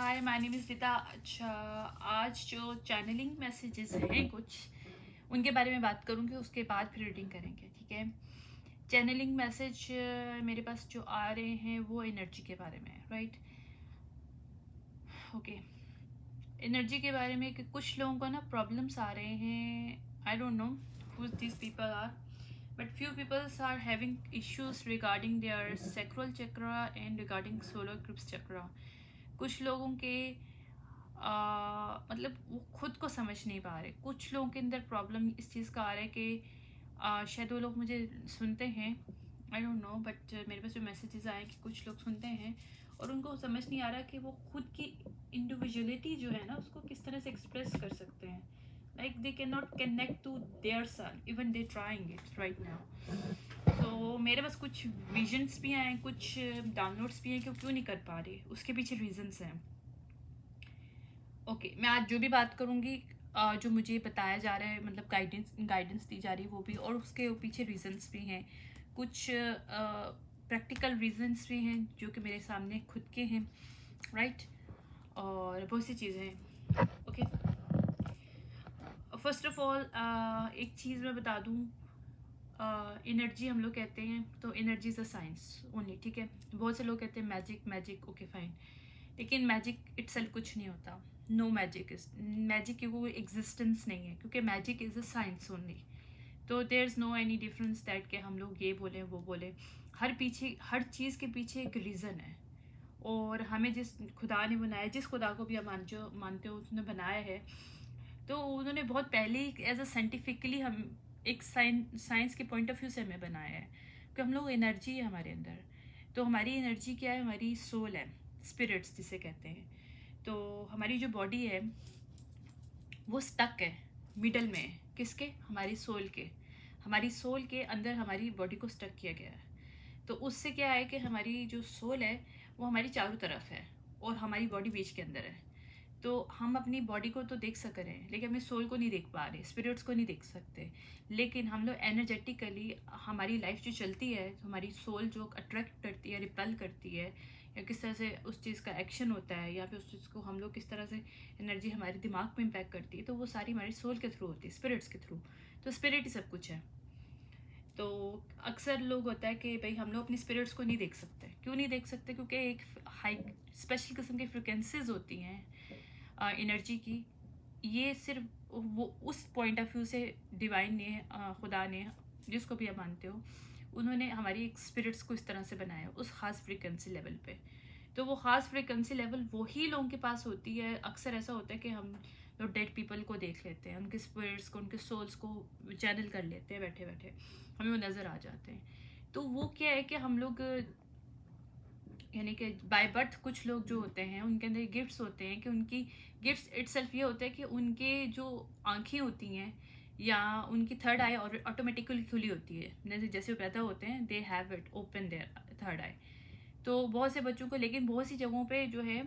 Hi, my name is Rita. अच्छा, आज जो चैनलिंग मैसेजेस हैं कुछ, उनके बारे में बात करूँगी, उसके बाद फिर रीडिंग करेंगे, ठीक है। चैनलिंग मैसेज मेरे पास जो आ रहे हैं वो एनर्जी के बारे में है, राइट। ओके, एनर्जी के बारे में कि कुछ लोगों को ना प्रॉब्लम्स आ रहे हैं। I don't know who this people are, but few peoples are having issues regarding their sacral chakra and regarding solar eclipse chakra. कुछ लोगों के मतलब वो खुद को समझ नहीं पा रहे। कुछ लोगों के अंदर प्रॉब्लम इस चीज़ का आ रहा है कि शायद वो लोग मुझे सुनते हैं, आई डोंट नो, बट मेरे पास जो मैसेजेस आए कि कुछ लोग सुनते हैं और उनको समझ नहीं आ रहा कि वो खुद की इंडिविजुअलिटी जो है ना उसको किस तरह से एक्सप्रेस कर सकते हैं। Like they can not connect to their self even they trying it right now. तो मेरे पास कुछ विजन्स भी हैं, कुछ डाउनलोड्स भी हैं कि वो क्यों नहीं कर पा रहे, उसके पीछे रीजंस हैं। ओके, मैं आज जो भी बात करूँगी जो मुझे बताया जा रहा है, मतलब गाइडेंस दी जा रही है वो भी, और उसके पीछे रीजंस भी हैं, कुछ प्रैक्टिकल रीजंस भी हैं जो कि मेरे सामने खुद के हैं, राइट। और बहुत सी चीज़ें हैं। ओके, फर्स्ट ऑफ ऑल एक चीज़ मैं बता दूँ, एनर्जी हम लोग कहते हैं तो energy is a science only, ठीक है। बहुत से लोग कहते हैं मैजिक मैजिक, ओके फाइन, लेकिन मैजिक इटसेल्फ कुछ नहीं होता। नो मैजिक इज मैजिक की कोई एग्जिस्टेंस नहीं है, क्योंकि magic is a science only. तो there is no any difference that कि हम लोग ये बोलें वो बोलें, हर चीज़ के पीछे एक रीज़न है। और हमें जिस खुदा ने बनाया, जिस खुदा को भी आप मानते हो उसने बनाया है, तो उन्होंने बहुत पहले ही एज अ साइंटिफिकली हम एक साइंस के पॉइंट ऑफ व्यू से हमें बनाया है कि हम लोग एनर्जी है हमारे अंदर। तो हमारी एनर्जी क्या है? हमारी सोल है, स्पिरिट्स जिसे कहते हैं। तो हमारी जो बॉडी है वो स्टक है मिडल में, किसके? हमारी सोल के अंदर हमारी बॉडी को स्टक किया गया है। तो उससे क्या है कि हमारी जो सोल है वो हमारी चारों तरफ है और हमारी बॉडी बीच के अंदर है। तो हम अपनी बॉडी को तो देख सक रहे हैं लेकिन अपने सोल को नहीं देख पा रहे, स्पिरिट्स को नहीं देख सकते। लेकिन हम लोग एनर्जेटिकली हमारी लाइफ जो चलती है, तो हमारी सोल जो अट्रैक्ट करती है, रिपेल करती है, या किस तरह से उस चीज़ का एक्शन होता है, या फिर उस चीज़ को हम लोग किस तरह से एनर्जी हमारे दिमाग में इम्पैक्ट करती है, तो वो सारी हमारी सोल के थ्रू होती है, स्पिरिट्स के थ्रू। तो स्पिरिट ही सब कुछ है। तो अक्सर लोग होता है कि भाई हम लोग अपनी स्पिरिट्स को नहीं देख सकते। क्यों नहीं देख सकते? क्योंकि एक हाई स्पेशल किस्म की फ्रिक्वेंसीज होती हैं एनर्जी की। ये सिर्फ वो उस पॉइंट ऑफ व्यू से डिवाइन ने खुदा ने, जिसको भी आप मानते हो, उन्होंने हमारी स्पिरिट्स को इस तरह से बनाया उस ख़ास फ्रिक्वेंसी लेवल पे। तो वो ख़ास फ्रिक्वेंसी लेवल वही लोगों के पास होती है। अक्सर ऐसा होता है कि हम लोग डेड पीपल को देख लेते हैं, उनके स्पिरिट्स को, उनके सोल्स को चैनल कर लेते हैं बैठे बैठे, हमें वो नज़र आ जाते हैं। तो वो क्या है कि हम लोग यानी कि बाय बर्थ कुछ लोग जो होते हैं उनके अंदर गिफ्ट्स होते हैं कि उनकी गिफ्ट्स इटसेल्फ ये होता है कि उनके जो आंखें होती हैं या उनकी थर्ड आई और ऑटोमेटिकली खुली होती है। जैसे वो पैदा होते हैं they have it open their third eye. तो बहुत से बच्चों को, लेकिन बहुत सी जगहों पे जो है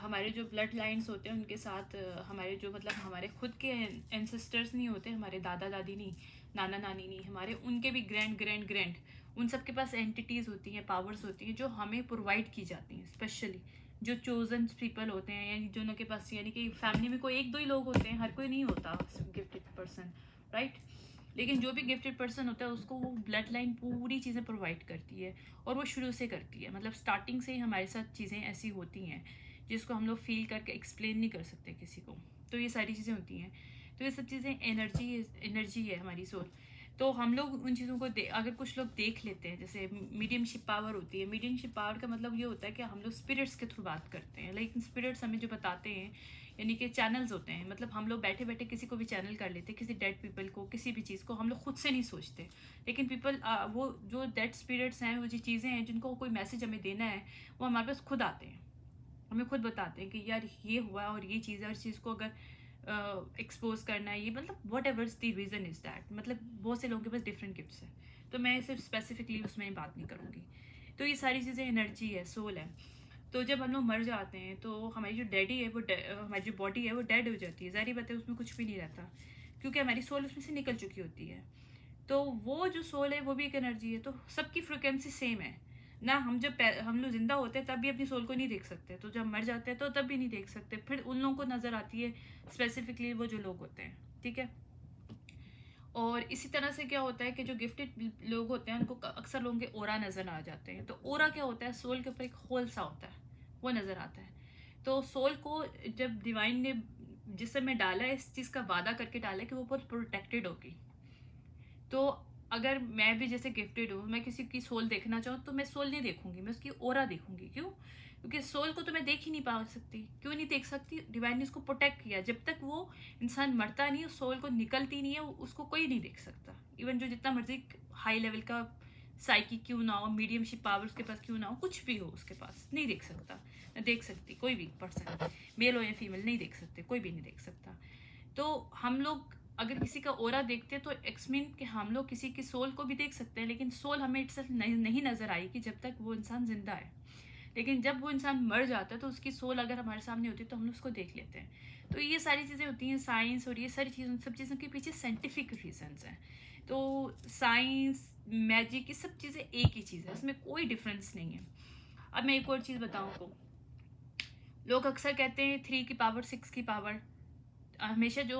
हमारे जो ब्लड लाइन्स होते हैं उनके साथ हमारे जो मतलब हमारे खुद के एंसेस्टर्स नहीं होते, हमारे दादा दादी नहीं, नाना नानी नहीं, हमारे उनके भी ग्रैंड ग्रैंड ग्रैंड, उन सब के पास एंटिटीज़ होती हैं, पावर्स होती हैं जो हमें प्रोवाइड की जाती हैं। स्पेशली जो चोजन पीपल होते हैं, यानी जो उनके पास, यानी कि फैमिली में कोई एक दो ही लोग होते हैं, हर कोई नहीं होता गिफ्टेड पर्सन, राइट। लेकिन जो भी गिफ्टेड पर्सन होता है उसको वो ब्लड लाइन पूरी चीज़ें प्रोवाइड करती है, और वो शुरू से करती है। मतलब स्टार्टिंग से ही हमारे साथ चीज़ें ऐसी होती हैं जिसको हम लोग फील करके एक्सप्लेन नहीं कर सकते किसी को। तो ये सारी चीज़ें होती हैं। तो ये सब चीज़ें एनर्जी है हमारी सोल। तो हम लोग उन चीज़ों को अगर कुछ लोग देख लेते हैं, जैसे मीडियमशिप पावर होती है। मीडियमशिप पावर का मतलब ये होता है कि हम लोग स्पिरिट्स के थ्रू बात करते हैं, लेकिन स्पिरिट्स हमें जो बताते हैं, यानी कि चैनल्स होते हैं। मतलब हम लोग बैठे बैठे किसी को भी चैनल कर लेते हैं, किसी डेड पीपल को, किसी भी चीज़ को हम लोग खुद से नहीं सोचते। लेकिन पीपल वो जो डेड स्पिरिट्स हैं, वो जो चीज़ें हैं जिनको कोई मैसेज हमें देना है, वो हमारे पास खुद आते हैं, हमें खुद बताते हैं कि यार ये हुआ और ये चीज़ है, और चीज़ को अगर एक्सपोज करना है, ये मतलब what ever the reason is that. मतलब बहुत से लोगों के पास डिफरेंट गिफ्ट्स हैं, तो मैं सिर्फ स्पेसिफिकली उसमें बात नहीं करूँगी। तो ये सारी चीज़ें एनर्जी है, सोल है। तो जब हम लोग मर जाते हैं तो हमारी जो डैडी है वो हमारी जो बॉडी है वो डेड हो जाती है। ज़ाहिर बात है उसमें कुछ भी नहीं रहता, क्योंकि हमारी सोल उसमें से निकल चुकी होती है। तो वो जो सोल है वो भी एक एनर्जी है। तो सबकी फ्रिक्वेंसी सेम है, ना हम लोग जिंदा होते हैं तब भी अपनी सोल को नहीं देख सकते, तो जब मर जाते हैं तो तब भी नहीं देख सकते, फिर उन लोगों को नज़र आती है स्पेसिफिकली वो जो लोग होते हैं, ठीक है। और इसी तरह से क्या होता है कि जो गिफ्टेड लोग होते हैं उनको अक्सर लोगों के ओरा नज़र आ जाते हैं। तो ओरा क्या होता है, सोल के ऊपर एक होल सा होता है, वो नज़र आता है। तो सोल को जब डिवाइन ने जिसम में डाला है, इस चीज़ का वादा करके डाला है कि वो बहुत प्रोटेक्टेड होगी। तो अगर मैं भी जैसे गिफ्टेड हूँ, मैं किसी की सोल देखना चाहूँ तो मैं सोल नहीं देखूंगी, मैं उसकी ओरा देखूंगी। क्यों? क्योंकि सोल को तो मैं देख ही नहीं पा सकती। क्यों नहीं देख सकती? डिवाइन ने उसको प्रोटेक्ट किया। जब तक वो इंसान मरता नहीं, उस सोल को निकलती नहीं है, उसको कोई नहीं देख सकता। इवन जो जितना मर्जी हाई लेवल का साइकी क्यों ना हो, मीडियमशिप पावर उसके पास क्यों ना हो, कुछ भी हो उसके पास, नहीं देख सकता। न देख सकती कोई भी पर्सन, मेल हो या फीमेल, नहीं देख सकते, कोई भी नहीं देख सकता। तो हम लोग अगर किसी का ओरा देखते हैं तो एक्समीन कि हम लोग किसी की सोल को भी देख सकते हैं, लेकिन सोल हमें इटसेल्फ नहीं नजर आएगी जब तक वो इंसान जिंदा है। लेकिन जब वो इंसान मर जाता है तो उसकी सोल अगर हमारे सामने होती है तो हम उसको देख लेते हैं। तो ये सारी चीज़ें होती हैं साइंस, और ये सारी चीज़ें, सब चीज़ों के पीछे साइंटिफिक रीजंस हैं। तो साइंस, मैजिक, ये सब चीज़ें एक ही चीज़ है, इसमें कोई डिफरेंस नहीं है। अब मैं एक और चीज़ बताऊँ आपको, लोग अक्सर कहते हैं 3 की पावर 6 की पावर। हमेशा जो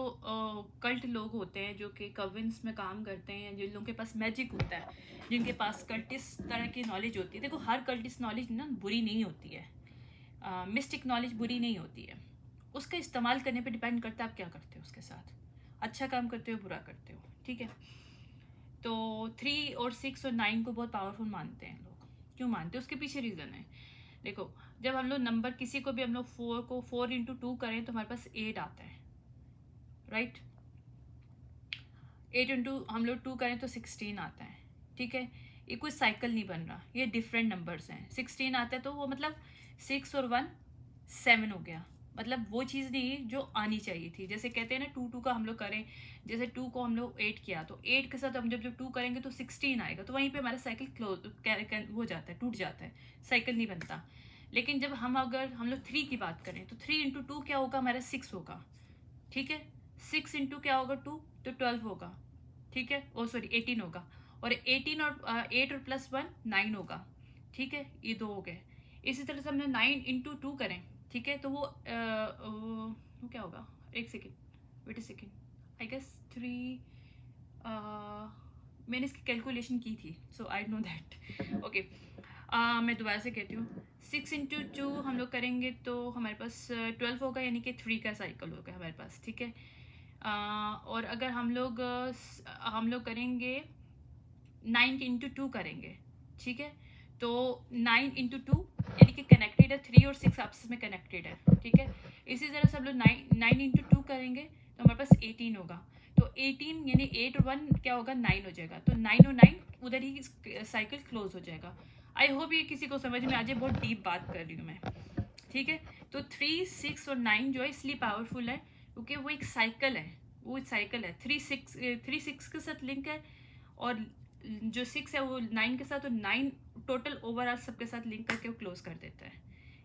कल्ट लोग होते हैं जो कि कविन्स में काम करते हैं, जिन लोगों के पास मैजिक होता है, जिनके पास कल्टिस तरह की नॉलेज होती है, देखो हर कल्टिस नॉलेज ना बुरी नहीं होती है, मिस्टिक नॉलेज बुरी नहीं होती है। उसका इस्तेमाल करने पे डिपेंड करता है आप क्या करते हो उसके साथ, अच्छा काम करते हो बुरा करते हो, ठीक है। तो 3 और 6 और 9 को बहुत पावरफुल मानते हैं लोग। क्यों मानते हैं? उसके पीछे रीज़न है। देखो, जब हम लोग नंबर किसी को भी हम लोग 4 को 4 इंटू 2 करें तो हमारे पास 8 आता है, राइट। 8 इंटू हम लोग 2 करें तो 16 आता है, ठीक है। ये कोई साइकिल नहीं बन रहा, ये डिफरेंट नंबर्स हैं। 16 आता है तो वो मतलब 6 और 1 7 हो गया, मतलब वो चीज़ नहीं जो आनी चाहिए थी। जैसे कहते हैं ना 2 2 का हम लोग करें, जैसे 2 को हम लोग 8 किया तो 8 के साथ हम जब 2 करेंगे तो 16 आएगा, तो वहीं पे हमारा साइकिल क्लोज हो जाता है, टूट जाता है, साइकिल नहीं बनता। लेकिन जब अगर हम लोग 3 की बात करें तो 3 इंटू 2 क्या होगा, हमारा 6 होगा, ठीक है। 6 इंटू क्या होगा 2, तो 12 होगा, ठीक है। ओ सॉरी 18 होगा। और 18 और 8 और प्लस 1 9 होगा, ठीक है। ये 2 हो गए। इसी तरह से हमने 9 इंटू 2 करें, ठीक है, तो वो क्या होगा, एक second, wait a second, I guess 3, मैंने इसकी कैलकुलेशन की थी, so I know that, okay. मैं दोबारा से कहती हूँ, 6 इंटू 2 हम लोग करेंगे तो हमारे पास 12 होगा, यानी कि 3 का साइकिल होगा हमारे पास, ठीक है। और अगर हम लोग करेंगे 9 इंटू 2 करेंगे, ठीक है, तो 9 इंटू 2 यानी कि कनेक्टेड है, 3 और 6 आपस में कनेक्टेड है, ठीक है। इसी तरह से हम लोग 9 इंटू 2 करेंगे तो हमारे पास 18 होगा। तो 18 यानी 8 और 1 क्या होगा, 9 हो जाएगा, तो 9 और 9 उधर ही साइकिल क्लोज हो जाएगा। आई होप ये किसी को समझ में आ जाए, बहुत डीप बात कर रही हूँ मैं, ठीक है। तो 3 6 और 9 जो है इसलिए पावरफुल है क्योंकि वो एक साइकिल है, वो एक साइकिल है। 3 6 के साथ लिंक है, और जो 6 है वो 9 के साथ, और 9 टोटल ओवरऑल सबके साथ लिंक करके वो क्लोज कर देता है।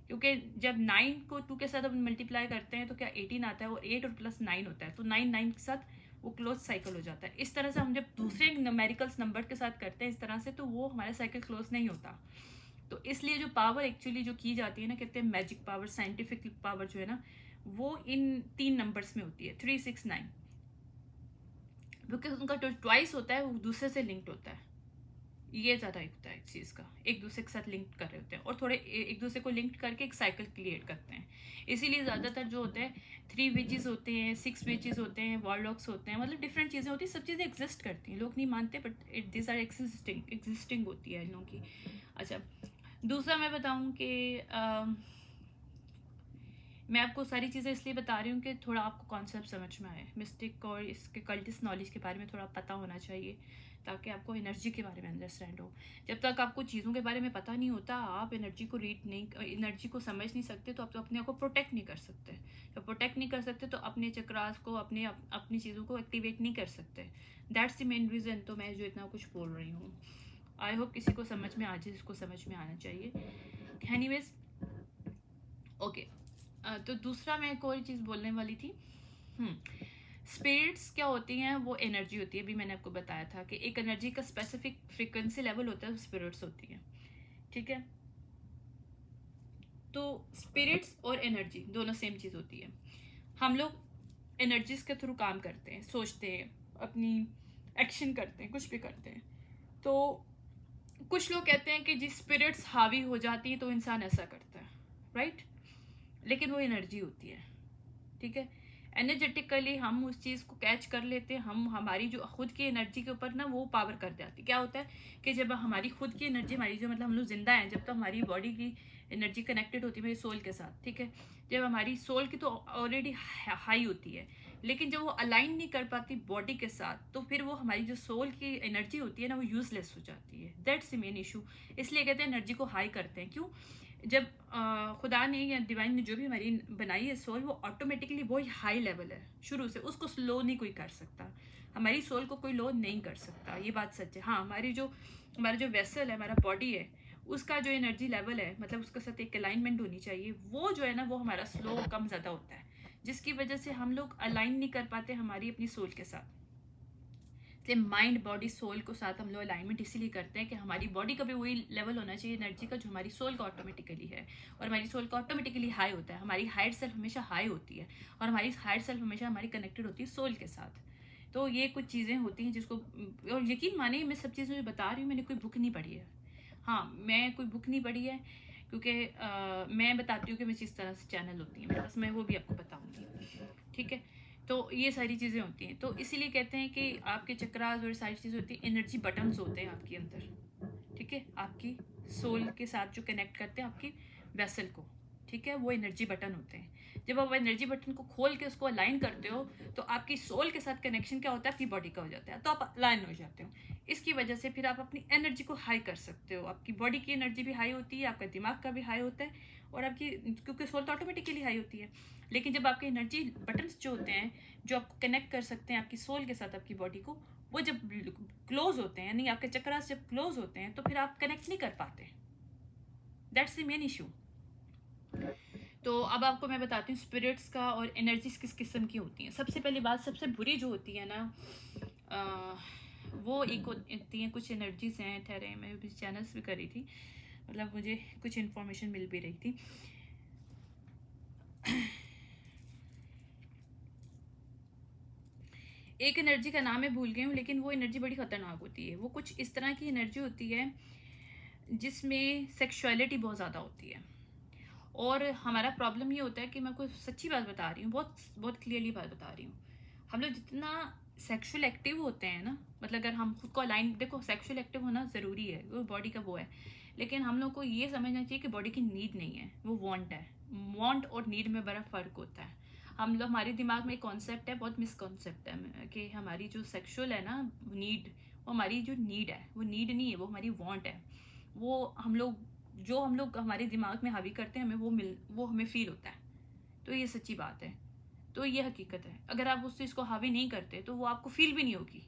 क्योंकि जब 9 को 2 के साथ अपन मल्टीप्लाई करते हैं तो क्या 18 आता है, और 8 और प्लस 9 होता है, तो 9 9 के साथ वो क्लोज साइकिल हो जाता है। इस तरह से हम जब दूसरे न्यूमेरिकल्स नंबर के साथ करते हैं इस तरह से, तो वो हमारा साइकिल क्लोज नहीं होता। तो इसलिए जो पावर एक्चुअली जो की जाती है ना, कहते हैं मैजिक पावर, साइंटिफिक पावर जो है ना, वो इन 3 नंबर्स में होती है, 3 6 9, क्योंकि उनका जो ट्वाइस होता है वो दूसरे से लिंक्ड होता है। ये ज़्यादा होता है इस चीज़ का, एक दूसरे के साथ लिंक कर रहे होते हैं, और थोड़े एक दूसरे को लिंक करके एक साइकिल क्रिएट करते हैं। इसीलिए ज़्यादातर जो होते हैं 3 विचेस होते हैं, 6 विचेस होते हैं, वॉरलॉक्स होते हैं, मतलब डिफरेंट चीज़ें होती हैं, सब चीज़ें एग्जिस्ट करती हैं, लोग नहीं मानते बट दिस आर एग्जिस्टिंग होती है इन लोगों की। अच्छा, दूसरा मैं बताऊँ कि मैं आपको सारी चीज़ें इसलिए बता रही हूँ कि थोड़ा आपको कॉन्सेप्ट समझ में आए, मिस्टिक और इसके कल्टिस नॉलेज के बारे में थोड़ा पता होना चाहिए, ताकि आपको एनर्जी के बारे में अंडरस्टैंड हो। जब तक आपको चीज़ों के बारे में पता नहीं होता, आप एनर्जी को एनर्जी को समझ नहीं सकते, तो आप तो अपने आप को प्रोटेक्ट नहीं कर सकते। जब प्रोटेक्ट नहीं कर सकते तो अपने चक्रास को, अपनी चीज़ों को एक्टिवेट नहीं कर सकते। दैट्स द मेन रीज़न, तो मैं जो इतना कुछ बोल रही हूँ, आई होप किसी को समझ में आ जाए, जिसको समझ में आना चाहिए। Anyways, okay. तो दूसरा मैं एक और चीज़ बोलने वाली थी। स्पिरिट्स क्या होती हैं, वो एनर्जी होती है। अभी मैंने आपको बताया था कि एक एनर्जी का स्पेसिफिक फ्रीक्वेंसी लेवल होता है, स्पिरिट्स होती हैं, ठीक है। तो स्पिरिट्स और एनर्जी दोनों सेम चीज़ होती है। हम लोग एनर्जीज के थ्रू काम करते हैं, सोचते हैं, अपनी एक्शन करते हैं, कुछ भी करते हैं। तो कुछ लोग कहते हैं कि जिस स्पिरिट्स हावी हो जाती है तो इंसान ऐसा करता है, राइट? लेकिन वो एनर्जी होती है, ठीक है। एनर्जेटिकली हम उस चीज़ को कैच कर लेते हैं, हम हमारी जो खुद की एनर्जी के ऊपर ना वो पावर कर जाती है। क्या होता है कि जब हमारी खुद की एनर्जी, हमारी जो मतलब हम लोग जिंदा हैं जब तक हमारी बॉडी की एनर्जी कनेक्टेड होती है मेरी सोल के साथ, ठीक है। जब हमारी सोल की तो ऑलरेडी हाई होती है, लेकिन जब वो अलाइन नहीं कर पाती बॉडी के साथ तो फिर वो हमारी जो सोल की एनर्जी होती है ना वो यूजलेस हो जाती है। That's the main issue. इसलिए कहते हैं एनर्जी को हाई करते हैं। क्यों? जब खुदा ने या डिवाइन ने जो भी हमारी बनाई है सोल, वो ऑटोमेटिकली वो हाई लेवल है शुरू से, उसको स्लो नहीं कोई कर सकता। हमारी सोल को कोई लो नहीं कर सकता, ये बात सच है। हाँ, हमारा जो वेसल है, हमारा बॉडी है, उसका जो एनर्जी लेवल है, मतलब उसके साथ एक अलाइनमेंट होनी चाहिए, वो जो है ना वो हमारा स्लो कम ज़्यादा होता है, जिसकी वजह से हम लोग अलाइन नहीं कर पाते हमारी अपनी सोल के साथ। इसलिए माइंड बॉडी सोल को साथ हम लोग अलाइनमेंट इसीलिए करते हैं कि हमारी बॉडी का भी वही लेवल होना चाहिए एनर्जी का जो हमारी सोल का ऑटोमेटिकली है, और हमारी सोल का ऑटोमेटिकली हाई होता है। हमारी हायर सेल्फ हमेशा हाई होती है, और हमारी हायर सेल्फ हमेशा हमारी कनेक्टेड होती है सोल के साथ। तो ये कुछ चीज़ें होती हैं जिसको, और यकीन माने मैं सब चीज़ें बता रही हूँ, मैंने कोई बुक नहीं पढ़ी है। हाँ, मैं कोई बुक नहीं पढ़ी है, क्योंकि मैं बताती हूँ कि मैं किस तरह से चैनल होती है मेरे पास, मैं वो भी आपको बताऊँगी, ठीक है। तो ये सारी चीज़ें होती हैं, तो इसीलिए कहते हैं कि आपके चक्रास और सारी चीज़ें होती हैं, एनर्जी बटन्स होते हैं आपके अंदर, ठीक है। आपकी सोल के साथ जो कनेक्ट करते हैं आपकी वेसल को, ठीक है, वो एनर्जी बटन होते हैं। जब आप एनर्जी बटन को खोल के उसको अलाइन करते हो तो आपकी सोल के साथ कनेक्शन क्या होता है, आपकी बॉडी का हो जाता है, तो आप अलाइन हो जाते हो। इसकी वजह से फिर आप अपनी एनर्जी को हाई कर सकते हो। आपकी बॉडी की एनर्जी भी हाई होती है, आपका दिमाग का भी हाई होता है, और आपकी, क्योंकि सोल तो ऑटोमेटिकली हाई होती है। लेकिन जब आपके एनर्जी बटन्स जो होते हैं जो आपको कनेक्ट कर सकते हैं आपकी सोल के साथ आपकी बॉडी को, वो जब क्लोज होते हैं, यानी आपके चक्रास जब क्लोज होते हैं तो फिर आप कनेक्ट नहीं कर पाते। That's the main issue. तो अब आपको मैं बताती हूँ स्पिरिट्स का और एनर्जीज किस किस्म की होती हैं। सबसे पहली बात, सबसे बुरी जो होती है ना, वो एक होती हैं कुछ एनर्जीज हैं, ठहरे मैं भी चैनल्स भी कर रही थी, मतलब मुझे कुछ इन्फॉर्मेशन मिल भी रही थी। एक एनर्जी का नाम मैं भूल गई हूँ, लेकिन वो एनर्जी बड़ी खतरनाक होती है। वो कुछ इस तरह की एनर्जी होती है जिसमें सेक्सुअलिटी बहुत ज़्यादा होती है। और हमारा प्रॉब्लम ये होता है कि मैं कोई सच्ची बात बता रही हूँ, बहुत बहुत क्लियरली बात बता रही हूँ। हम लोग जितना सेक्सुअल एक्टिव होते हैं ना, मतलब अगर हम खुद को अलाइन, देखो सेक्सुअल एक्टिव होना ज़रूरी है, वो बॉडी का वो है, लेकिन हम लोग को ये समझना चाहिए कि बॉडी की नीड नहीं है, वो वांट है। वांट और नीड में बड़ा फ़र्क होता है। हम लोग, हमारे दिमाग में एक कॉन्सेप्ट है, बहुत मिसकॉन्सेप्ट है, कि हमारी जो सेक्सुअल है ना नीड, वो हमारी जो नीड है वो नीड नहीं है, वो हमारी वांट है। वो हम लोग हमारे दिमाग में हावी करते हैं, वो हमें फील होता है। तो ये सच्ची बात है, तो ये हकीकत है। अगर आप उस चीज़ को हावी नहीं करते तो वो आपको फील भी नहीं होगी।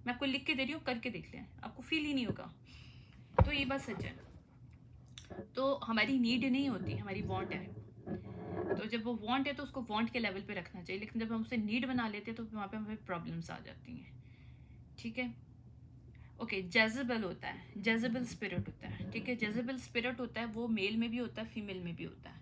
मैं आपको लिख के दे रही हूँ, करके देख लें, आपको फील ही नहीं होगा। तो ये बात सच है। तो हमारी नीड नहीं होती, हमारी वांट है। तो जब वो वांट है तो उसको वांट के लेवल पे रखना चाहिए, लेकिन जब हम उसे नीड बना लेते हैं तो वहाँ पे हमें प्रॉब्लम्स आ जाती हैं, ठीक है। ओके, जेजेबल होता है, जेजेबल स्पिरिट होता है, ठीक है। जेजेबल स्पिरिट होता है, वो मेल में भी होता है, फीमेल में भी होता है।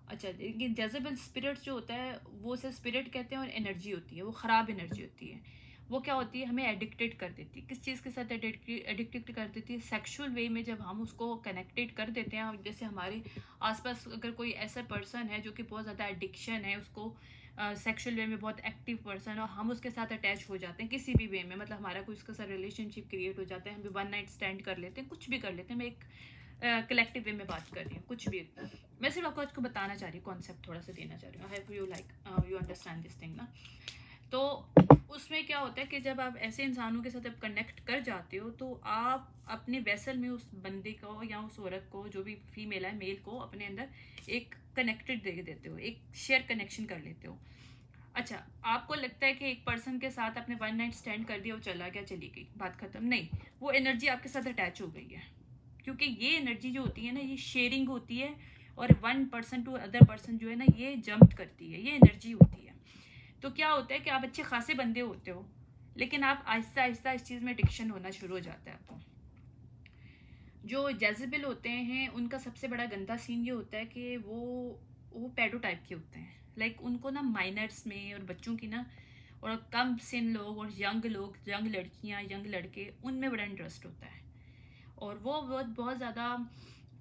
अच्छा, ये जेजेबल स्पिरिट जो होता है वो उसे स्पिरिट कहते हैं, और एनर्जी होती है, वो ख़राब एनर्जी होती है। वो क्या होती है, हमें एडिक्टेड कर देती है। किस चीज़ के साथ एडिक्टेड कर देती है? सेक्सुअल वे में जब हम उसको कनेक्टेड कर देते हैं। जैसे हमारे आसपास अगर कोई ऐसा पर्सन है जो कि बहुत ज़्यादा एडिक्शन है उसको, सेक्सुअल वे में बहुत एक्टिव पर्सन, और हम उसके साथ अटैच हो जाते हैं किसी भी वे में, मतलब हमारा कोई उसके साथ रिलेशनशिप क्रिएट हो जाता है, हम भी वन नाइट स्टैंड कर लेते हैं, कुछ भी कर लेते हैं। मैं एक कलेक्टिव वे में बात कर रही हूँ, कुछ भी। मैं सिर्फ आपको आज को बताना चाह रही हूँ, कॉन्सेप्ट थोड़ा सा देना चाह रही हूँ। I hope you like you understand this thing ना। तो उसमें क्या होता है कि जब आप ऐसे इंसानों के साथ आप कनेक्ट कर जाते हो तो आप अपने वेसल में उस बंदे को या उस औरत को, जो भी फीमेल है मेल को, अपने अंदर एक कनेक्टेड दे देते हो, एक शेयर कनेक्शन कर लेते हो। अच्छा, आपको लगता है कि एक पर्सन के साथ आपने वन नाइट स्टैंड कर दिया, वो चला गया, चली गई, बात खत्म। नहीं, वो एनर्जी आपके साथ अटैच हो गई है, क्योंकि ये एनर्जी जो होती है ना, ये शेयरिंग होती है, और one person to other person जो है ना, ये जंप करती है, ये एनर्जी होती है। तो क्या होता है कि आप अच्छे खासे बंदे होते हो, लेकिन आप आहिस्ता आहिस्ता इस चीज़ में एडिक्शन होना शुरू हो जाता है आपको। जो जेजेबल होते हैं उनका सबसे बड़ा गंदा सीन ये होता है कि वो पैडो टाइप के होते हैं। लाइक उनको ना माइनर्स में और बच्चों की ना, और कम सिन लोग लोग, यंग लड़कियां, यंग लड़के, उनमें बड़ा इंटरेस्ट होता है। और वो बहुत बहुत ज़्यादा,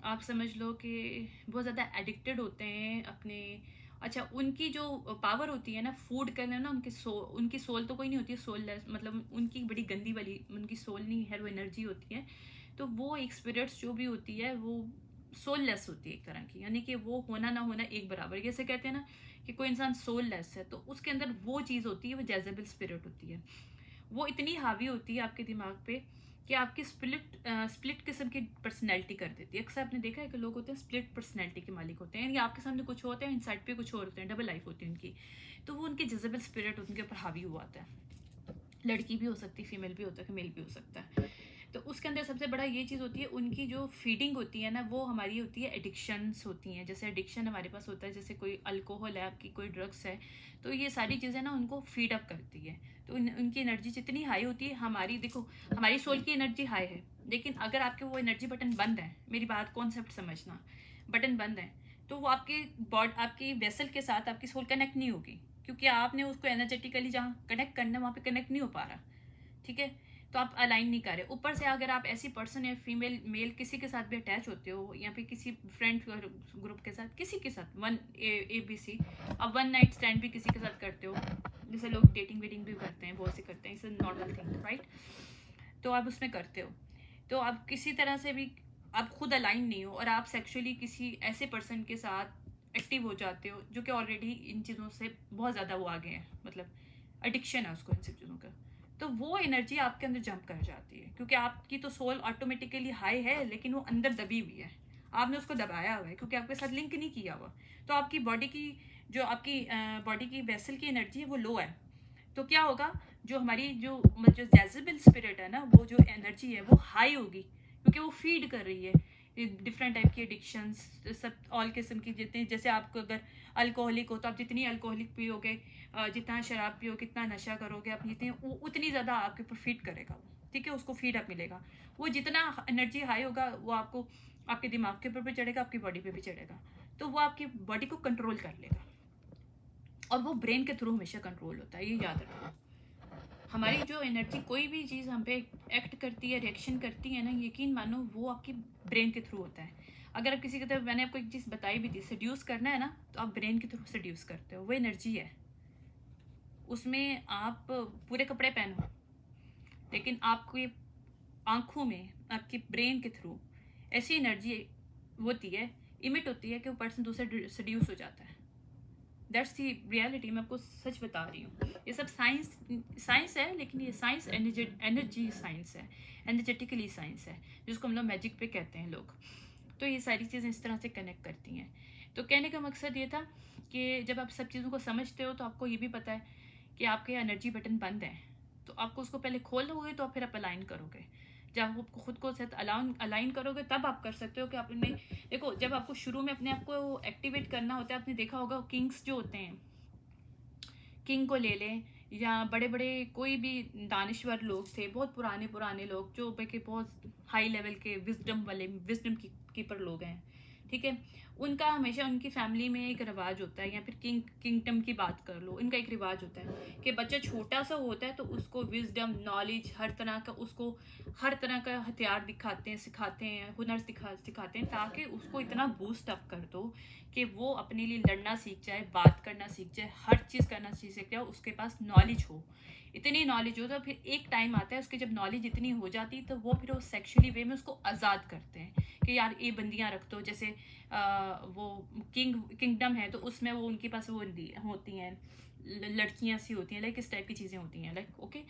आप समझ लो कि बहुत ज़्यादा एडिक्टेड होते हैं अपने। अच्छा, उनकी जो पावर होती है ना फूड करना ना, उनकी सोल तो कोई नहीं होती है, सोल मतलब उनकी बड़ी गंदी वाली उनकी सोल नहीं है, वो एनर्जी होती है। तो वो एक स्पिरिट्स जो भी होती है वो सोललेस होती है एक तरह की, यानी कि वो होना ना होना एक बराबर। जैसे कहते हैं ना कि कोई इंसान सोललेस है, तो उसके अंदर वो चीज़ होती है, वो जेजेबल स्पिरिट होती है। वो इतनी हावी होती है आपके दिमाग पे कि आपकी स्प्लिट किस्म की पर्सनैलिटी कर देती है। अक्सर आपने देखा है कि लोग होते हैं स्प्लिट पर्सनैलिटी के मालिक होते हैं, यानी आपके सामने कुछ होते हैं, इनसाइड पे कुछ और होते हैं, डबल लाइफ होती है उनकी। तो वो उनकी जेजेबल स्पिरिट उनके ऊपर हावी हुआ आता है। लड़की भी हो सकती है, फीमेल भी होता है, मेल भी हो सकता है। तो उसके अंदर सबसे बड़ा ये चीज़ होती है, उनकी जो फीडिंग होती है ना, वो हमारी होती है एडिक्शंस होती हैं। जैसे एडिक्शन हमारे पास होता है, जैसे कोई अल्कोहल है, आपकी कोई ड्रग्स है, तो ये सारी चीज़ें ना उनको फीड अप करती है। तो उनकी एनर्जी जितनी हाई होती है, हमारी देखो, हमारी सोल की एनर्जी हाई है, लेकिन अगर आपके वो एनर्जी बटन बंद है, मेरी बात कॉन्सेप्ट समझना, बटन बंद है, तो वो आपकी वेसल के साथ आपकी सोल कनेक्ट नहीं होगी, क्योंकि आपने उसको एनर्जेटिकली जहाँ कनेक्ट करना है वहाँ पे कनेक्ट नहीं हो पा रहा। ठीक है, तो आप अलाइन नहीं कर रहे। ऊपर से अगर आप ऐसी पर्सन या फीमेल मेल किसी के साथ भी अटैच होते हो, या फिर किसी फ्रेंड ग्रुप के साथ, किसी के साथ वन ए बी सी, अब वन नाइट स्टैंड भी किसी के साथ करते हो, जैसे लोग डेटिंग वेटिंग भी करते हैं, बहुत से करते हैं, इट्स नॉर्मल थिंग, राइट। तो आप उसमें करते हो, तो आप किसी तरह से भी आप खुद अलाइन नहीं हो, और आप सेक्सुअली किसी ऐसे पर्सन के साथ एक्टिव हो जाते हो जो कि ऑलरेडी इन चीज़ों से बहुत ज़्यादा वो आगे हैं, मतलब एडिक्शन है उसको इन सब चीज़ों का। तो वो एनर्जी आपके अंदर जंप कर जाती है, क्योंकि आपकी तो सोल ऑटोमेटिकली हाई है, लेकिन वो अंदर दबी हुई है, आपने उसको दबाया हुआ है, क्योंकि आपके साथ लिंक नहीं किया हुआ। तो आपकी बॉडी की जो आपकी बॉडी की वेसल की एनर्जी है वो लो है। तो क्या होगा, जो हमारी जो जैजेबल स्पिरिट है ना, वो जो एनर्जी है वो हाई होगी, क्योंकि वो फीड कर रही है डिफरेंट टाइप की एडिक्शंस, सब ऑल किस्म की। जितने, जैसे आपको अगर अल्कोहलिक हो तो आप जितनी अल्कोहलिक पियोगे, जितना शराब पियो, कितना नशा करोगे आप, जितनी उतनी ज़्यादा आपके ऊपर फीड करेगा वो। ठीक है, उसको फीड अप मिलेगा। वो जितना एनर्जी हाई होगा वो आपको आपके दिमाग के ऊपर भी चढ़ेगा, आपकी बॉडी पे भी चढ़ेगा, तो वो आपकी बॉडी को कंट्रोल कर लेगा, और वो ब्रेन के थ्रू हमेशा कंट्रोल होता है, ये याद रखो। हमारी जो एनर्जी कोई भी चीज़ हम पे एक्ट करती है, रिएक्शन करती है ना, यकीन मानो वो आपकी ब्रेन के थ्रू होता है। अगर आप किसी की तरफ, मैंने आपको एक चीज़ बताई भी थी, सड्यूस करना है ना, तो आप ब्रेन के थ्रू सड्यूस करते हो, वो एनर्जी है। उसमें आप पूरे कपड़े पहनो, लेकिन आपकी आंखों में आपके ब्रेन के थ्रू ऐसी एनर्जी होती है, इमिट होती है, कि वो पर्सन दूसरे सड्यूस हो जाता है। दैट्स दी रियलिटी, मैं आपको सच बता रही हूँ। ये सब साइंस साइंस है, लेकिन ये साइंस एनर्जी साइंस है, एनर्जेटिकली साइंस है, जिसको हम लोग मैजिक पे कहते हैं लोग। तो ये सारी चीज़ें इस तरह से कनेक्ट करती हैं। तो कहने का मकसद ये था कि जब आप सब चीज़ों को समझते हो, तो आपको ये भी पता है कि आपके एनर्जी बटन बंद है, तो आपको उसको पहले खोल लोगे, तो फिर आप अलाइन करोगे। जब आप खुद को साथ अलाइन करोगे, तब आप कर सकते हो कि आपने, देखो, जब आपको शुरू में अपने आप को एक्टिवेट करना होता है, आपने देखा होगा किंग्स जो होते हैं, किंग को ले लें, या बड़े बड़े कोई भी दानश्वर लोग थे, बहुत पुराने पुराने लोग, जो के बहुत हाई लेवल के विजडम कीपर लोग हैं। ठीक है, उनका हमेशा उनकी फैमिली में एक रिवाज होता है, या फिर किंगडम की बात कर लो, इनका एक रिवाज होता है कि बच्चा छोटा सा होता है तो उसको विजडम, नॉलेज, हर तरह का, उसको हर तरह का हथियार दिखाते हैं, सिखाते हैं, हुनर सिखाते हैं, ताकि उसको इतना बूस्ट अप कर दो कि वो अपने लिए लड़ना सीख जाए, बात करना सीख जाए, हर चीज़ करना सीख जाए, उसके पास नॉलेज हो। इतनी नॉलेज हो तो फिर एक टाइम आता है उसकी, जब नॉलेज इतनी हो जाती है, तो वो फिर वो सेक्सुअली वे में उसको आज़ाद करते हैं कि यार ये बंदियां रख दो। जैसे वो किंगडम है, तो उसमें वो उनके पास वो होती हैं, लड़कियां सी होती हैं, लाइक इस टाइप की चीज़ें होती हैं, लाइक ओके।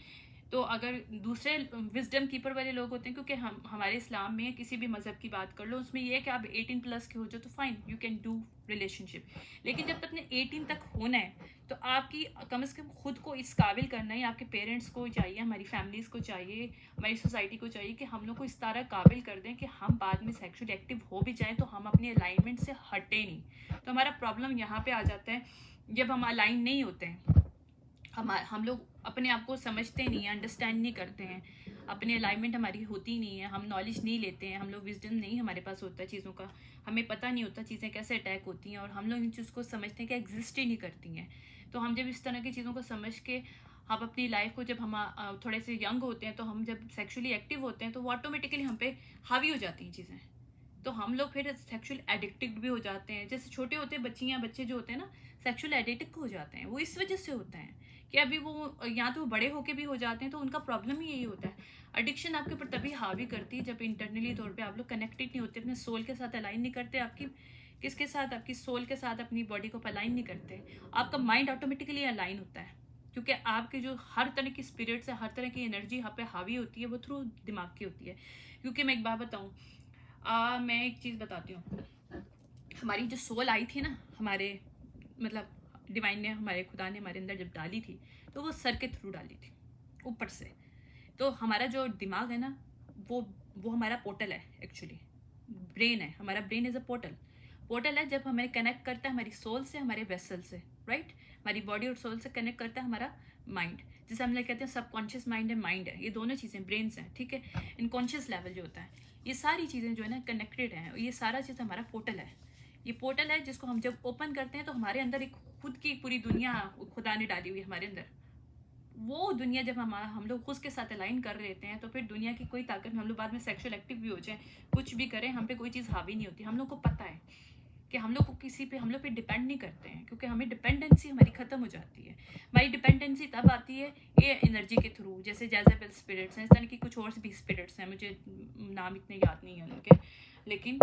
तो अगर दूसरे विजडम कीपर वाले लोग होते हैं, क्योंकि हम हमारे इस्लाम में किसी भी मज़हब की बात कर लो, उसमें ये है कि आप 18+ के हो जाओ तो fine, you can do relationship. लेकिन जब तक ने 18 तक होना है, तो आपकी कम से कम खुद को इस काबिल करना है, आपके पेरेंट्स को चाहिए, हमारी फैमिलीज़ को चाहिए, हमारी सोसाइटी को चाहिए कि हम लोग को इस तरह काबिल कर दें कि हम बाद में सेक्सुअल एक्टिव हो भी जाएं तो हम अपने अलाइनमेंट से हटे नहीं। तो हमारा प्रॉब्लम यहाँ पे आ जाता है, जब हम अलाइन नहीं होते हैं, हम लोग अपने आप को समझते नहीं, अंडरस्टैंड नहीं करते हैं, अपने अलाइनमेंट हमारी होती नहीं है, हम नॉलेज नहीं लेते हैं, हम लोग विजडम नहीं हमारे पास होता है चीज़ों का, हमें पता नहीं होता चीज़ें कैसे अटैक होती हैं, और हम लोग इन चीज़ को समझते हैं कि एग्जिस्ट ही नहीं करती हैं। तो हम जब इस तरह की चीज़ों को समझ के हम अपनी लाइफ को, जब हम थोड़े से यंग होते हैं, तो हम जब सेक्सुअली एक्टिव होते हैं तो वो ऑटोमेटिकली हम पे हावी हो जाती हैं चीज़ें, तो हम लोग फिर सेक्सुअल एडिक्टेड भी हो जाते हैं। जैसे छोटे होते बच्चियाँ बच्चे जो होते हैं ना, सेक्सुअल एडिक्ट हो जाते हैं, वो इस वजह से होता है कि अभी वो या तो बड़े होके भी हो जाते हैं, तो उनका प्रॉब्लम ही यही होता है। एडिक्शन आपके ऊपर तभी हावी करती है जब इंटरनली तौर पे आप लोग कनेक्टेड नहीं होते, अपने सोल के साथ अलाइन नहीं करते, आपकी किसके साथ, आपकी सोल के साथ, अपनी बॉडी को अलाइन नहीं करते, आपका माइंड ऑटोमेटिकली अलाइन होता है, क्योंकि आपके जो हर तरह की स्पिरिट्स है, हर तरह की एनर्जी यहाँ पे हावी होती है, वो थ्रू दिमाग की होती है। क्योंकि मैं एक बात बताऊँ, मैं एक चीज़ बताती हूँ, हमारी जो सोल आई थी ना, हमारे मतलब डिवाइन ने, हमारे खुदा ने हमारे अंदर जब डाली थी, तो वो सर के थ्रू डाली थी, ऊपर से। तो हमारा जो दिमाग है ना, वो हमारा पोर्टल है एक्चुअली, ब्रेन है, हमारा ब्रेन इज़ अ पोर्टल है, जब हमें कनेक्ट करता है हमारी सोल से, हमारे वेसल से, राइट। हमारी बॉडी और सोल से कनेक्ट करता है हमारा माइंड, जिसे हम लोग कहते हैं सबकॉन्शियस माइंड है, माइंड है, ये दोनों चीज़ें ब्रेन्स हैं, ठीक है। इनकॉन्शियस लेवल जो होता है, ये सारी चीज़ें जो है ना कनेक्टेड हैं, ये सारा चीज़ हमारा पोर्टल है। ये पोर्टल है जिसको हम जब ओपन करते हैं तो हमारे अंदर एक खुद की पूरी दुनिया खुदा ने डाली हुई है हमारे अंदर। वो दुनिया जब हम लोग खुद के साथ अलाइन कर लेते हैं, तो फिर दुनिया की कोई ताकत, हम लोग बाद में सेक्सुअल एक्टिव भी हो जाए, कुछ भी करें, हम पे कोई चीज़ हावी नहीं होती। हम लोग को पता है कि हम लोग को किसी पे, हम लोग पे डिपेंड नहीं करते हैं, क्योंकि हमें डिपेंडेंसी हमारी ख़त्म हो जाती है। हमारी डिपेंडेंसी तब आती है ये एनर्जी के थ्रू, जैसे जैज़ेबल स्पिरिट्स हैं, इस तरह की कुछ और भी स्पिरिट्स हैं, मुझे नाम इतने याद नहीं है उनके, लेकिन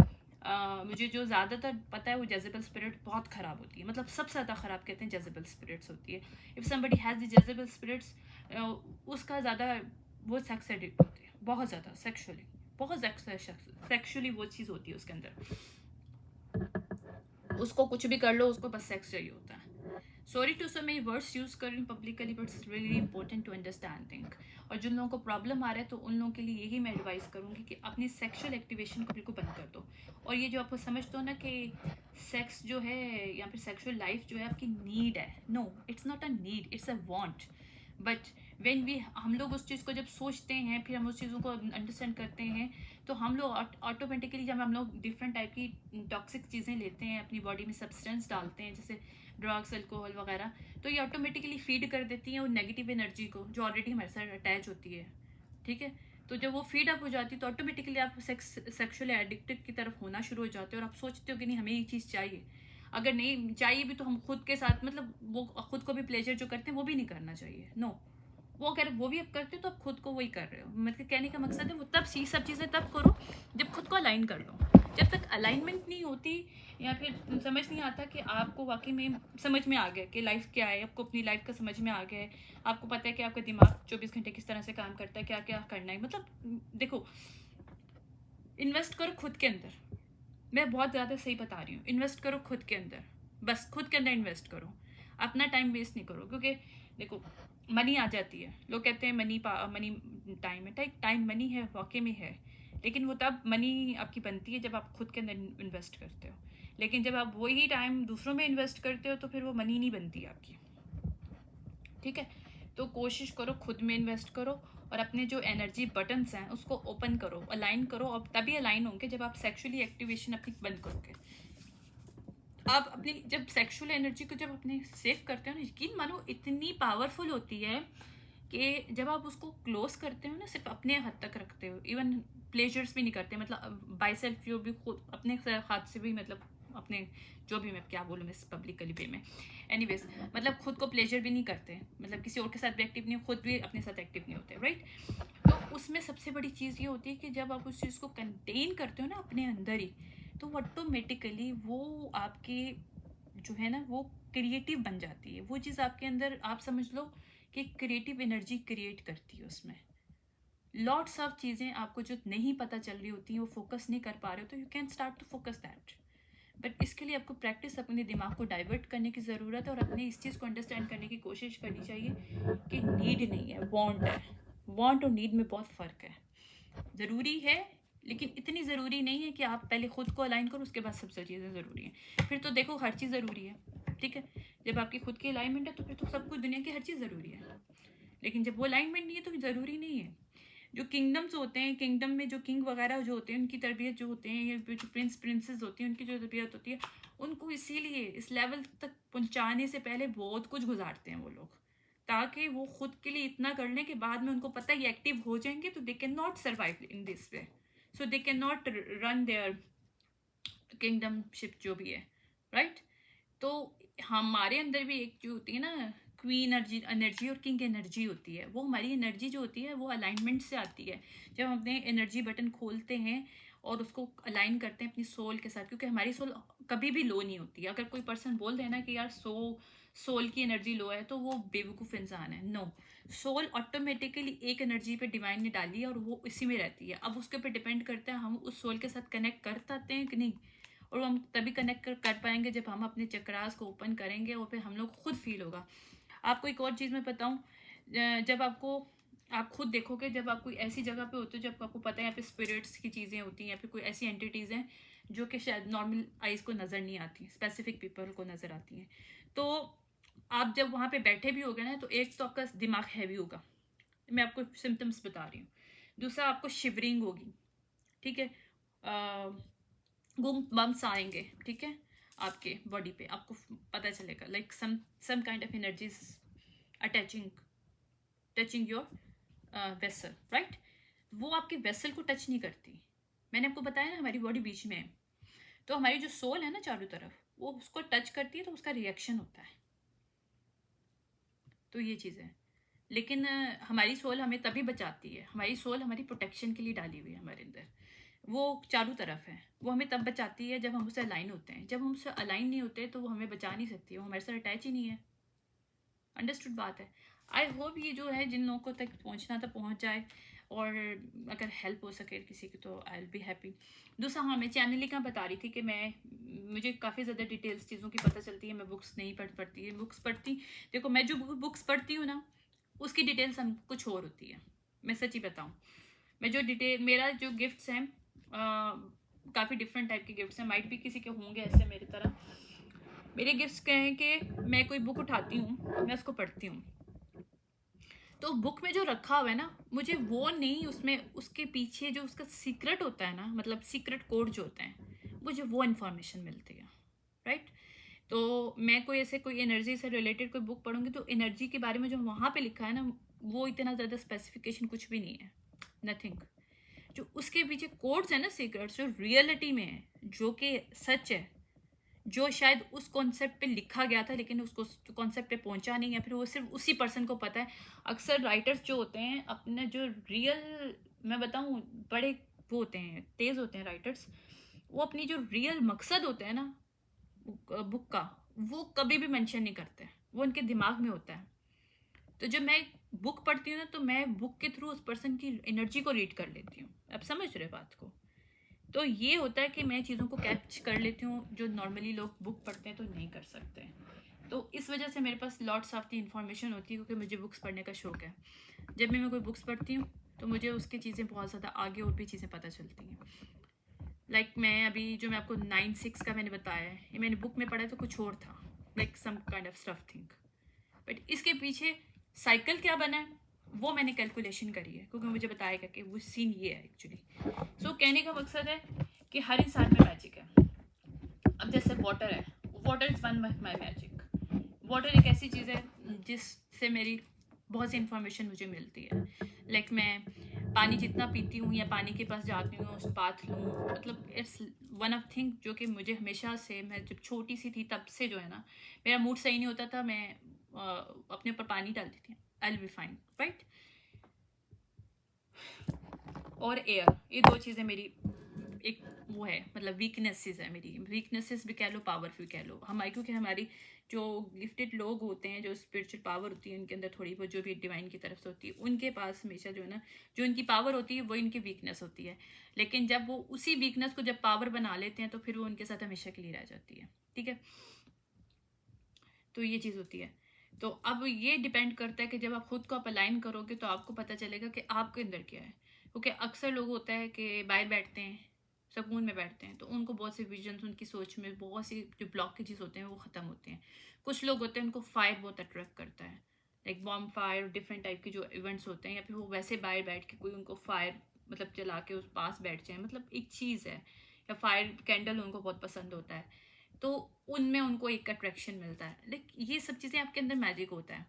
मुझे जो ज़्यादातर पता है वो जेजेबल स्पिरिट बहुत ख़राब होती है, मतलब सबसे ज़्यादा ख़राब कहते हैं जेजेबल स्पिरिट्स होती है। इफ़ समबडी हैज़ द जेजेबल स्पिरिट्स, उसका ज़्यादा वो सेक्स एडिक्ट होती है, बहुत ज़्यादा सेक्शुअली, बहुत सेक्शुअली वो चीज़ होती है उसके अंदर, उसको कुछ भी कर लो, उसको बस सेक्स चाहिए होता है। सॉरी टू से मैं ये वर्ड्स यूज़ कर रही हूँ publicly, but it's really important to understand think. और जिन लोगों को प्रॉब्लम आ रहा है, तो उन लोगों के लिए यही मैं एडवाइस करूँगी कि अपनी सेक्सुअल एक्टिवेशन को बिल्कुल बंद कर दो। और ये जो आपको समझ दो ना कि सेक्स जो है या फिर सेक्सुअल लाइफ जो है आपकी नीड है, no, it's not a need, it's a want. But when we, हम लोग उस चीज़ को जब सोचते हैं, फिर हम उस चीज़ों को अंडरस्टैंड करते हैं, तो हम लोग ऑटोमेटिकली, जब हम लोग डिफरेंट टाइप की टॉक्सिक चीज़ें लेते हैं, अपनी बॉडी में सब्सटेंस डालते हैं, जैसे ड्रग्स, अल्कोहल वगैरह, तो ये ऑटोमेटिकली फीड कर देती हैं वो नेगेटिव एनर्जी को, जो ऑलरेडी हमारे साथ अटैच होती है, ठीक है। तो जब वो फीड अप हो जाती है, तो ऑटोमेटिकली आप सेक्सुअली एडिक्टेड की तरफ होना शुरू हो जाते हो, और आप सोचते हो कि नहीं हमें ये चीज़ चाहिए। अगर नहीं चाहिए भी, तो हम खुद के साथ, मतलब वो खुद को भी प्लेजर जो करते हैं वो भी नहीं करना चाहिए, नो। वो अगर वो भी अब करते हो, तो आप खुद को वही कर रहे हो। मतलब कहने का मकसद है, वो तब सब चीज़ें तब करो जब खुद को अलाइन कर लो। जब तक अलाइनमेंट नहीं होती, या फिर समझ नहीं आता कि आपको वाकई में समझ में आ गया कि लाइफ क्या है, आपको अपनी लाइफ का समझ में आ गया है, आपको पता है कि आपका दिमाग 24 घंटे किस तरह से काम करता है, क्या क्या करना है। मतलब देखो, इन्वेस्ट करो खुद के अंदर, मैं बहुत ज़्यादा सही बता रही हूँ, इन्वेस्ट करो खुद के अंदर, बस खुद के अंदर इन्वेस्ट करो, अपना टाइम वेस्ट नहीं करो। क्योंकि देखो, मनी आ जाती है, लोग कहते हैं मनी मनी टाइम है, टाइम मनी है, वाकई में है, लेकिन वो तब मनी आपकी बनती है जब आप खुद के अंदर इन्वेस्ट करते हो। लेकिन जब आप वही टाइम दूसरों में इन्वेस्ट करते हो, तो फिर वो मनी नहीं बनती आपकी, ठीक है। तो कोशिश करो खुद में इन्वेस्ट करो, और अपने जो एनर्जी बटन्स हैं उसको ओपन करो, अलाइन करो, और तभी अलाइन होंगे जब आप सेक्सुअली एक्टिवेशन अपनी बंद करोगे। आप अपनी जब सेक्सुअल एनर्जी को जब अपने सेव करते हो ना, यकीन मानो इतनी पावरफुल होती है कि जब आप उसको क्लोज करते हो ना, सिर्फ अपने हद तक रखते हो, इवन प्लेजर्स भी नहीं करते, मतलब बाई सेल्फ जो भी खुद अपने हाथ से भी, मतलब अपने जो भी, मैं क्या बोलूँ इस पब्लिकली पे में, एनीवेज, मतलब खुद को प्लेजर भी नहीं करते, मतलब किसी और के साथ भी एक्टिव नहीं, खुद भी अपने साथ एक्टिव नहीं होते, राइट। तो उसमें सबसे बड़ी चीज़ ये होती है कि जब आप उस चीज़ को कंटेन करते हो ना अपने अंदर ही, तो ऑटोमेटिकली वो आपके जो है ना, वो क्रिएटिव बन जाती है, वो चीज़ आपके अंदर, आप समझ लो कि क्रिएटिव एनर्जी क्रिएट करती है उसमें। लॉट्स ऑफ चीज़ें आपको जो नहीं पता चल रही होती हैं, वो फोकस नहीं कर पा रहे हो, तो you can start to focus that. But इसके लिए आपको प्रैक्टिस, अपने दिमाग को डाइवर्ट करने की ज़रूरत है, और अपने इस चीज़ को अंडरस्टैंड करने की कोशिश करनी चाहिए कि नीड नहीं है, वांट है। वांट और नीड में बहुत फ़र्क है। ज़रूरी है, लेकिन इतनी ज़रूरी नहीं है कि आप पहले खुद को अलाइन करो, उसके बाद सब चीज़ें ज़रूरी हैं। फिर तो देखो हर चीज़ ज़रूरी है, ठीक है। जब आपकी खुद की अलाइनमेंट है, तो फिर तो सब कुछ दुनिया की हर चीज़ ज़रूरी है। लेकिन जब वो अलाइनमेंट नहीं है, तो ज़रूरी नहीं है। जो किंगडम्स होते हैं, किंगडम में जो किंग वगैरह जो होते हैं उनकी तरबियत जो होते हैं, या जो प्रिंस प्रिंसेस होती हैं उनकी जो तरबियत होती है, उनको इसीलिए इस लेवल तक पहुंचाने से पहले बहुत कुछ गुजारते हैं वो लोग, ताकि वो खुद के लिए इतना करने के बाद में उनको पता है ये एक्टिव हो जाएंगे तो they can not survive in this way, so they can not run their kingdomship जो भी है, राइट। तो हमारे अंदर भी एक जो होती है ना क्वीन एनर्जी एनर्जी और किंग एनर्जी होती है, वो हमारी एनर्जी जो होती है वो अलाइनमेंट से आती है। जब हम अपने एनर्जी बटन खोलते हैं और उसको अलाइन करते हैं अपनी सोल के साथ, क्योंकि हमारी सोल कभी भी लो नहीं होती। अगर कोई पर्सन बोल दे ना कि यार सोल की एनर्जी लो है, तो वो बेवकूफ़ इंसान है। नो, सोल ऑटोमेटिकली एक एनर्जी पे डिवाइन ने डाली है और वो इसी में रहती है। अब उसके ऊपर डिपेंड करता है हम उस सोल के साथ कनेक्ट कर पाते हैं कि नहीं, और हम तभी कनेक्ट कर पाएंगे जब हम अपने चक्रास को ओपन करेंगे, और फिर हम लोग खुद फील होगा। आपको एक और चीज़ मैं बताऊं, जब आप खुद देखोगे, जब आप कोई ऐसी जगह पे होते हो जब आपको पता है यहाँ पे स्पिरिट्स की चीज़ें होती हैं या फिर कोई ऐसी एंटिटीज़ हैं जो कि शायद नॉर्मल आइज़ को नज़र नहीं आती, स्पेसिफिक पीपल को नज़र आती हैं, तो आप जब वहाँ पे बैठे भी होगे ना, तो एक तो आपका दिमाग हैवी होगा, मैं आपको सिम्टम्स बता रही हूँ। दूसरा, आपको शिवरिंग होगी, ठीक है, गूम बम्स आएंगे, ठीक है, आपके बॉडी पे आपको पता चलेगा, like some kind of energies attaching touching your vessel, right. वो आपके वेसल को टच नहीं करती। मैंने आपको बताया ना हमारी बॉडी बीच में है, तो हमारी जो सोल है ना चारों तरफ, वो उसको टच करती है तो उसका रिएक्शन होता है। तो ये चीज़ है। लेकिन हमारी सोल हमें तभी बचाती है, हमारी सोल हमारी प्रोटेक्शन के लिए डाली हुई है हमारे अंदर, वो चारों तरफ है। वो हमें तब बचाती है जब हम उससे अलाइन होते हैं। जब हम उससे अलाइन नहीं होते तो वो हमें बचा नहीं सकती, वो हमारे साथ अटैच ही नहीं है। अंडरस्टूड बात है। आई होप ये जो है जिन लोगों को तक पहुंचना था पहुंच जाए, और अगर हेल्प हो सके किसी की तो आई विल बी हैप्पी। दूसरा, हाँ, मैं चैनलिंग का बता रही थी कि मुझे काफ़ी ज़्यादा डिटेल्स चीज़ों की पता चलती है। मैं बुक्स नहीं पढ़ती है, बुक्स पढ़ती, देखो मैं जो बुक्स पढ़ती हूँ ना उसकी डिटेल्स हम कुछ और होती है। मैं सच्ची बताऊँ, मैं जो डिटेल मेरा जो गिफ्ट्स हैं काफ़ी डिफरेंट टाइप के गिफ्ट्स हैं, माइट भी किसी के होंगे ऐसे मेरी तरह। मेरे गिफ्ट्स क्या हैं कि मैं कोई बुक उठाती हूँ, मैं उसको पढ़ती हूँ, तो बुक में जो रखा हुआ है ना, मुझे वो नहीं, उसमें उसके पीछे जो उसका सीक्रेट होता है ना, मतलब सीक्रेट कोड जो होते हैं, मुझे वो इन्फॉर्मेशन मिलती है, राइट। तो मैं कोई ऐसे कोई एनर्जी से रिलेटेड कोई बुक पढ़ूंगी तो एनर्जी के बारे में जो वहाँ पे लिखा है ना, वो इतना ज़्यादा स्पेसिफिकेशन कुछ भी नहीं है, नथिंग। जो उसके पीछे कोड्स है ना, सीक्रेट्स, जो रियलिटी में है, जो कि सच है, जो शायद उस कॉन्सेप्ट पे लिखा गया था लेकिन उसको कॉन्सेप्ट पे पहुंचा नहीं, या फिर वो सिर्फ उसी पर्सन को पता है। अक्सर राइटर्स जो होते हैं अपने जो रियल, मैं बताऊं, बड़े वो होते हैं, तेज होते हैं राइटर्स, वो अपनी जो रियल मकसद होते हैं ना बुक का, वो कभी भी मेंशन नहीं करते, वो उनके दिमाग में होता है। तो जब मैं बुक पढ़ती हूँ ना, तो मैं बुक के थ्रू उस पर्सन की एनर्जी को रीड कर लेती हूँ। आप समझ रहे बात को? तो ये होता है कि मैं चीज़ों को कैच कर लेती हूँ जो नॉर्मली लोग बुक पढ़ते हैं तो नहीं कर सकते। तो इस वजह से मेरे पास लॉट्स ऑफ दी इन्फॉर्मेशन होती है, क्योंकि मुझे बुक्स पढ़ने का शौक है। जब मैं कोई बुक्स पढ़ती हूँ तो मुझे उसकी चीज़ें बहुत ज़्यादा आगे और भी चीज़ें पता चलती हैं। लाइक मैं अभी जो मैं आपको 9-6 का मैंने बताया है, ये मैंने बुक में पढ़ा तो कुछ और था, like some kind of stuff think, but इसके पीछे साइकिल क्या बना है वो मैंने कैलकुलेशन करी है, क्योंकि मुझे बताएगा कि वो सीन ये है एक्चुअली। सो कहने का मकसद है कि हर इंसान में मैजिक है। अब जैसे वाटर है, water is one my magic. Water एक ऐसी चीज़ है जिससे मेरी बहुत सी इंफॉर्मेशन मुझे मिलती है। लाइक मैं पानी जितना पीती हूँ या पानी के पास जाती हूँ, उस बात लूँ, मतलब इट्स वन ऑफ थिंग जो कि मुझे हमेशा से, मैं जब छोटी सी थी तब से जो है ना, मेरा मूड सही नहीं होता था, मैं अपने ऊपर पानी डालती थी, I will be fine, right. और एयर, ये दो चीज़ें मेरी एक वो है, मतलब वीकनेसेस है मेरी, वीकनेसेस भी कह लो, पावर भी कह लो हमारी, क्योंकि हमारी जो गिफ्टेड लोग होते हैं, जो स्पिरिचुअल पावर होती है उनके अंदर थोड़ी बहुत, जो भी डिवाइन की तरफ से होती है, उनके पास हमेशा जो है ना, जो इनकी पावर होती है वो इनकी वीकनेस होती है। लेकिन जब वो उसी वीकनेस को जब पावर बना लेते हैं तो फिर वो उनके साथ हमेशा के लिए रह जाती है, ठीक है। तो ये चीज़ होती है। तो अब ये डिपेंड करता है कि जब आप खुद को आप अलाइन करोगे तो आपको पता चलेगा कि आपके अंदर क्या है। क्योंकि अक्सर लोग होता है कि बाहर बैठते हैं, सुकून में बैठते हैं, तो उनको बहुत से विजन्स, उनकी सोच में बहुत सी जो ब्लॉकेजेस होते हैं वो ख़त्म होते हैं। कुछ लोग होते हैं उनको फायर बहुत अट्रैक्ट करता है, like bomb fire, different type के जो इवेंट्स होते हैं, या फिर वो वैसे बाहर बैठ के कोई उनको फायर मतलब चला के उस पास बैठ जाए, मतलब एक चीज़ है। या फायर कैंडल उनको बहुत पसंद होता है, तो उनमें उनको एक अट्रैक्शन मिलता है। लाइक ये सब चीज़ें आपके अंदर मैजिक होता है।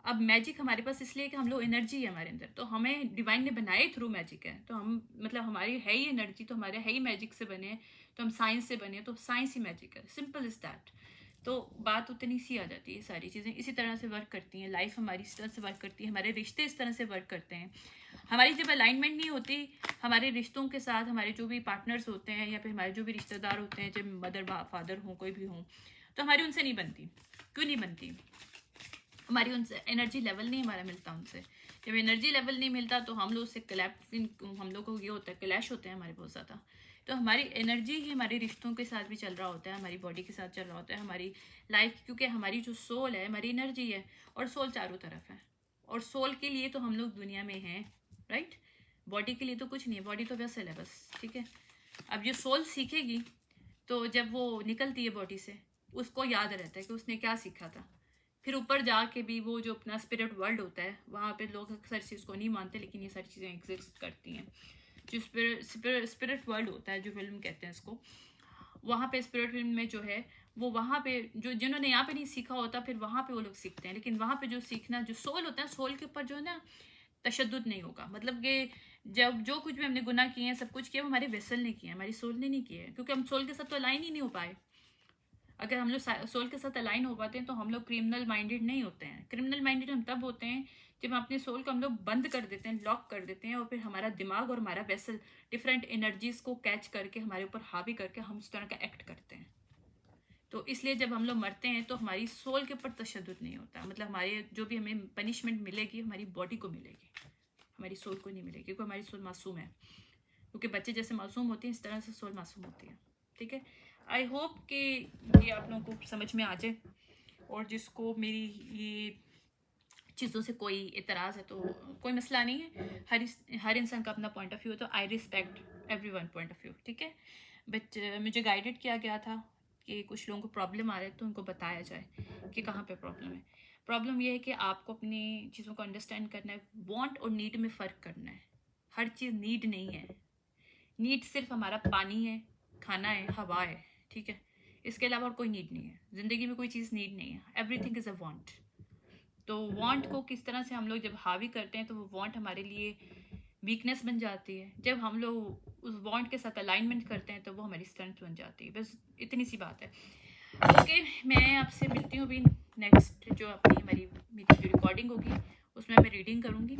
अब मैजिक हमारे पास इसलिए कि हम लोग एनर्जी है हमारे अंदर, तो हमें डिवाइन ने बनाए थ्रू मैजिक है, तो हम मतलब हमारी है ही एनर्जी, तो हमारे है ही मैजिक से बने हैं, तो हम साइंस से बने, तो साइंस ही मैजिक है, सिंपल इज दैट। तो बात उतनी सी आ जाती है, सारी चीज़ें इसी तरह से वर्क करती हैं, लाइफ हमारी इस तरह से वर्क करती है, हमारे रिश्ते इस तरह से वर्क करते हैं। हमारी जब अलाइनमेंट नहीं होती हमारे रिश्तों के साथ, हमारे जो भी पार्टनर्स होते हैं या फिर हमारे जो भी रिश्तेदार होते हैं, जब मदर फादर हों कोई भी हों, तो हमारी उनसे नहीं बनती। क्यों नहीं बनती? हमारी उनसे एनर्जी लेवल नहीं हमारा मिलता उनसे। जब एनर्जी लेवल नहीं मिलता तो हम लोग उससे हम लोग को ये होता है, क्लैश होते हैं हमारे बहुत ज़्यादा। तो हमारी एनर्जी ही हमारे रिश्तों के साथ भी चल रहा होता है, हमारी बॉडी के साथ चल रहा होता है, हमारी लाइफ, क्योंकि हमारी जो सोल है हमारी एनर्जी है, और सोल चारों तरफ है, और सोल के लिए तो हम लोग दुनिया में हैं, राइट। बॉडी के लिए तो कुछ नहीं है, बॉडी तो वेसल है बस, ठीक है। अब ये सोल सीखेगी, तो जब वो निकलती है बॉडी से, उसको याद रहता है कि उसने क्या सीखा था। फिर ऊपर जाके भी वो जो अपना स्पिरिट वर्ल्ड होता है, वहाँ पे लोग अक्सर चीज़ को नहीं मानते, लेकिन ये सारी चीज़ें एग्जिस्ट करती हैं। जो स्पिरिट वर्ल्ड होता है, जो फिल्म कहते हैं इसको, वहाँ पे स्पिरिट फिल्म में जो है वो वहाँ पे जो जिन्होंने यहाँ पे नहीं सीखा होता, फिर वहाँ पे वो लोग सीखते हैं। लेकिन वहाँ पे जो सीखना, जो सोल होता है, सोल के ऊपर जो है ना तशद्दुद नहीं होगा। मतलब कि जब जो कुछ भी हमने गुनाह किए हैं, सब कुछ किया, वो हमारे वेसल ने किया है, हमारी सोल ने नहीं किया है, क्योंकि हम सोल के साथ तो अलाइन ही नहीं हो पाए। अगर हम लोग सोल के साथ अलाइन हो पाते हैं तो हम लोग क्रिमिनल माइंडेड नहीं होते हैं। क्रिमिनल माइंडेड हम तब होते हैं जब हम अपने सोल को हम लोग बंद कर देते हैं, लॉक कर देते हैं, और फिर हमारा दिमाग और हमारा वेसल डिफरेंट एनर्जीज को कैच करके हमारे ऊपर हावी करके हम उस तरह का एक्ट करते हैं। तो इसलिए जब हम लोग मरते हैं तो हमारी सोल के ऊपर तशद्दुद नहीं होता, मतलब हमारे जो भी हमें पनिशमेंट मिलेगी हमारी बॉडी को मिलेगी, हमारी सोल को नहीं मिलेगी, क्योंकि हमारी सोल मासूम है। क्योंकि बच्चे जैसे मासूम होते हैं, इस तरह से सोल मासूम होती है, ठीक है। आई होप कि ये आप लोगों को समझ में आ जाए, और जिसको मेरी ये चीज़ों से कोई इतराज़ है तो कोई मसला नहीं है। हर इंसान का अपना पॉइंट ऑफ व्यू है, तो I respect every one point of view, ठीक है। बट मुझे गाइडेड किया गया था कि कुछ लोगों को प्रॉब्लम आ रहा है, तो उनको बताया जाए कि कहाँ पे प्रॉब्लम है। प्रॉब्लम ये है कि आपको अपनी चीज़ों को अंडरस्टैंड करना है, वांट और नीड में फ़र्क करना है। हर चीज़ नीड नहीं है। नीड सिर्फ हमारा पानी है, खाना है, हवा है, ठीक है। इसके अलावा और कोई नीड नहीं है ज़िंदगी में, कोई चीज़ नीड नहीं है, एवरीथिंग इज़ अ वांट। तो वांट को किस तरह से हम लोग जब हावी करते हैं, तो वो वांट हमारे लिए वीकनेस बन जाती है। जब हम लोग उस वांट के साथ अलाइनमेंट करते हैं तो वो हमारी स्ट्रेंथ बन जाती है। बस इतनी सी बात है। ओके, मैं आपसे मिलती हूँ अभी नेक्स्ट जो अपनी मेरी जो रिकॉर्डिंग होगी उसमें मैं रीडिंग करूँगी।